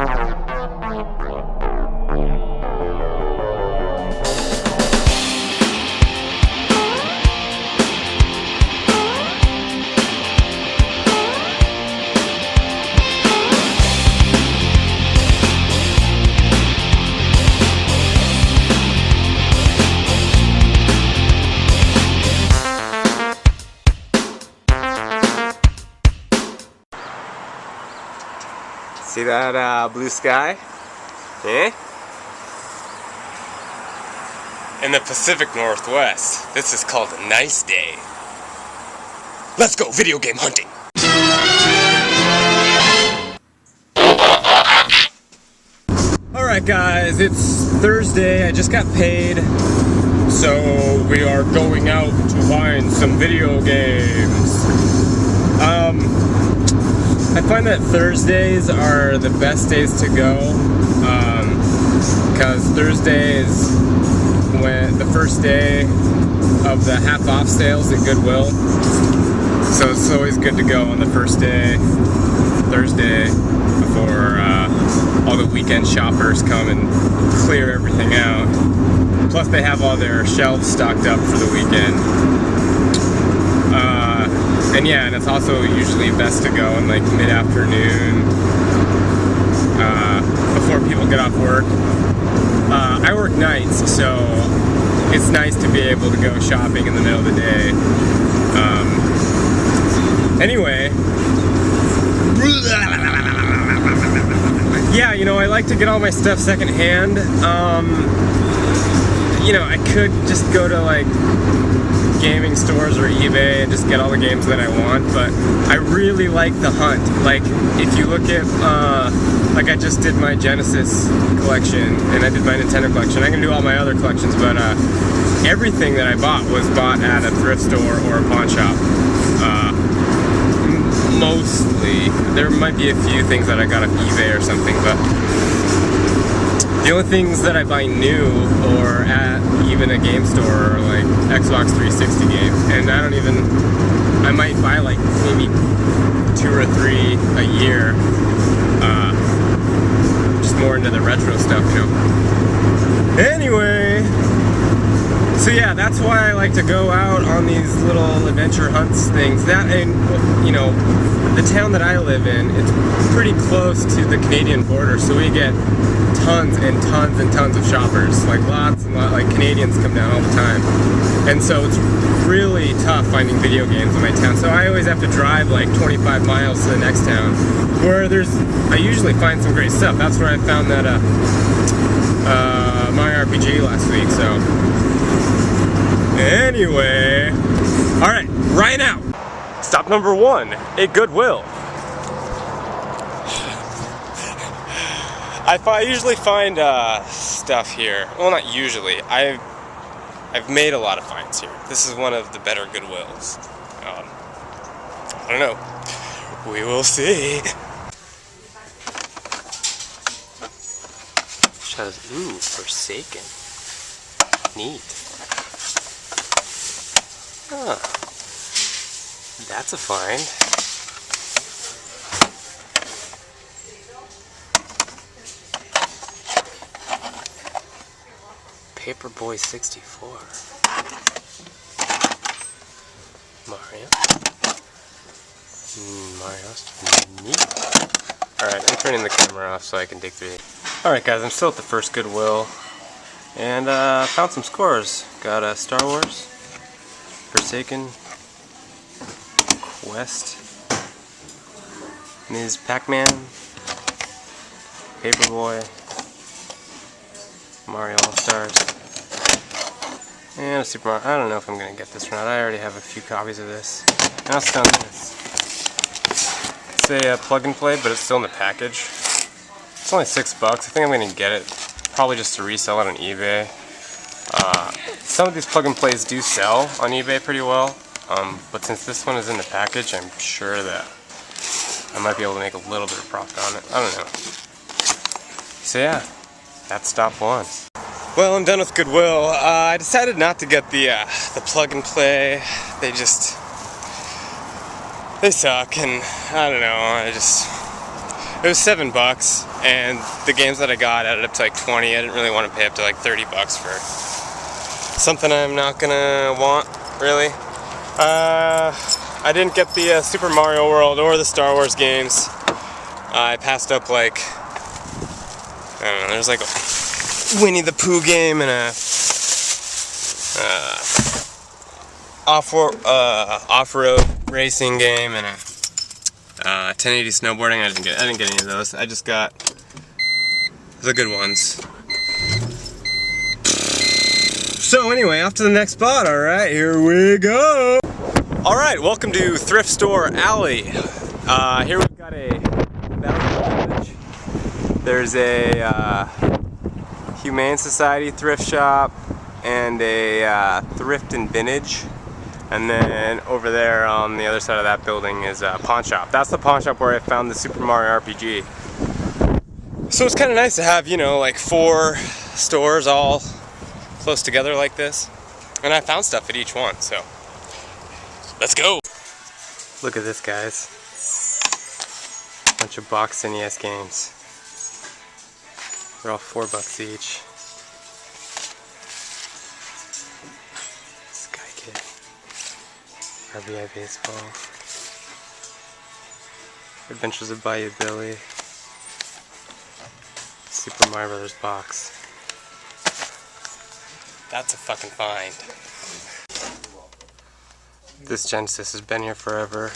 See that blue sky? Eh? In the Pacific Northwest, this is called a nice day. Let's go video game hunting! Alright guys, it's Thursday, I just got paid, so we are going out to find some video games. I find that Thursdays are the best days to go, because Thursday is when the first day of the half-off sales at Goodwill, so it's always good to go on the first day, Thursday, before all the weekend shoppers come and clear everything out. Plus they have all their shelves stocked up for the weekend. And yeah, and it's also usually best to go in like mid-afternoon, before people get off work. I work nights, so it's nice to be able to go shopping in the middle of the day. Anyway, yeah, you know, I like to get all my stuff secondhand. You know, I could just go to like gaming stores or eBay and just get all the games that I want, but I really like the hunt. Like, if you look at, like I just did my Genesis collection, and I did my Nintendo collection. I'm gonna do all my other collections, but everything that I bought was bought at a thrift store or a pawn shop. Mostly. There might be a few things that I got off eBay or something, but the only things that I buy new or at even a game store are like Xbox 360 games, and I might buy like maybe 2 or 3 a year, just more into the retro stuff, you know. Anyway, so yeah, that's why I like to go out on these little adventure hunts things. That, and you know, the town that I live in, it's pretty close to the Canadian border, so we get tons and tons and tons of shoppers. Like lots and lots, like Canadians come down all the time. And so it's really tough finding video games in my town. So I always have to drive like 25 miles to the next town, where I usually find some great stuff. That's where I found that my RPG last week, so. Anyway, alright, right now, stop number 1 at Goodwill. I usually find stuff here. Well, not usually. I've made a lot of finds here. This is one of the better Goodwills. I don't know. We will see. Shows, ooh, Forsaken. Neat. Huh. That's a find. Paperboy 64. Mario. Mario's neat. Alright, I'm turning the camera off so I can dig through it. Alright guys, I'm still at the first Goodwill. And found some scores. Got Star Wars, Forsaken, Quest, Ms. Pac-Man, Paperboy, Mario All-Stars, and a Super Mario. I don't know if I'm going to get this or not. I already have a few copies of this. And I found this. It's a plug and play, but it's still in the package. It's only $6. I think I'm going to get it, probably just to resell it on eBay. Some of these plug and plays do sell on eBay pretty well, but since this one is in the package, I'm sure that I might be able to make a little bit of profit on it. I don't know. So yeah, that's stop 1. Well, I'm done with Goodwill. I decided not to get the plug and play. They suck, and I don't know. It was $7, and the games that I got added up to like 20. I didn't really want to pay up to like $30 for something I'm not gonna want, really. I didn't get the Super Mario World or the Star Wars games. I passed up like, I don't know, there's like a Winnie the Pooh game and a off-road racing game and a 1080 snowboarding. I didn't get any of those. I just got the good ones. So anyway, off to the next spot. All right, here we go. All right, welcome to Thrift Store Alley. Here we've got a value village. There's a Humane Society thrift shop and a thrift and vintage. And then over there on the other side of that building is a pawn shop. That's the pawn shop where I found the Super Mario RPG. So it's kind of nice to have, you know, like 4 stores all close together like this. And I found stuff at each one, so let's go. Look at this, guys. Bunch of boxed NES games. They're all $4 each. Sky Kid. RBI Baseball. Adventures of Bayou Billy. Super Mario Brothers box. That's a fucking find. This Genesis has been here forever.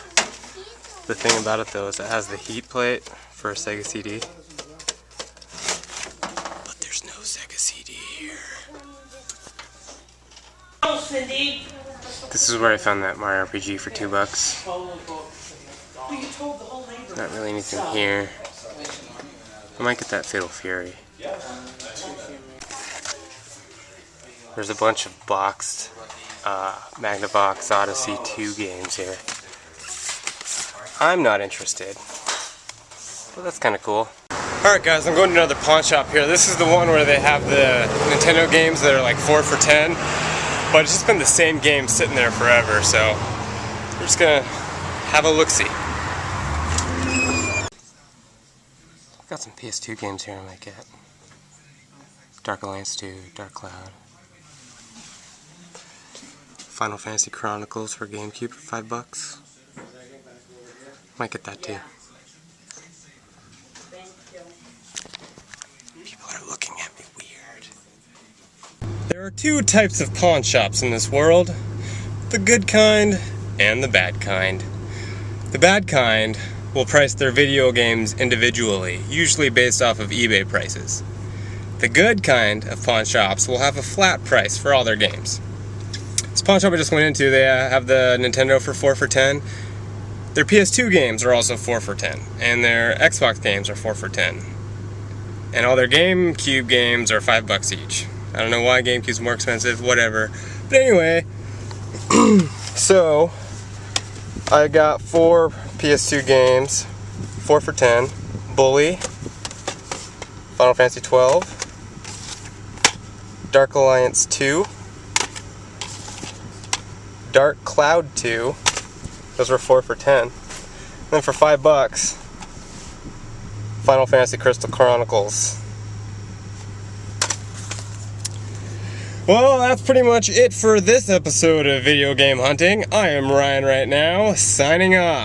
The thing about it though is it has the heat plate for a Sega CD. But there's no Sega CD here. This is where I found that Mario RPG for $2. Not really anything here. I might get that Fatal Fury. There's a bunch of boxed Magnavox Odyssey 2 games here. I'm not interested, but that's kind of cool. Alright guys, I'm going to another pawn shop here. This is the one where they have the Nintendo games that are like 4 for $10, but it's just been the same game sitting there forever, so we're just gonna have a look-see. I've got some PS2 games here I might get. Dark Alliance 2, Dark Cloud. Final Fantasy Chronicles for GameCube for $5. Might get that too. People are looking at me weird. There are 2 types of pawn shops in this world. The good kind and the bad kind. The bad kind will price their video games individually, usually based off of eBay prices. The good kind of pawn shops will have a flat price for all their games. This pawn shop I just went into, they have the Nintendo for 4 for $10. Their PS2 games are also 4 for $10, and their Xbox games are 4 for $10. And all their GameCube games are $5 each. I don't know why GameCube's more expensive, whatever. But anyway, so I got 4 PS2 games, 4 for $10. Bully, Final Fantasy 12, Dark Alliance 2, Dark Cloud 2, those were 4 for $10. And then for $5, Final Fantasy Crystal Chronicles. Well, that's pretty much it for this episode of Video Game Hunting. I am Ryan right now, signing off.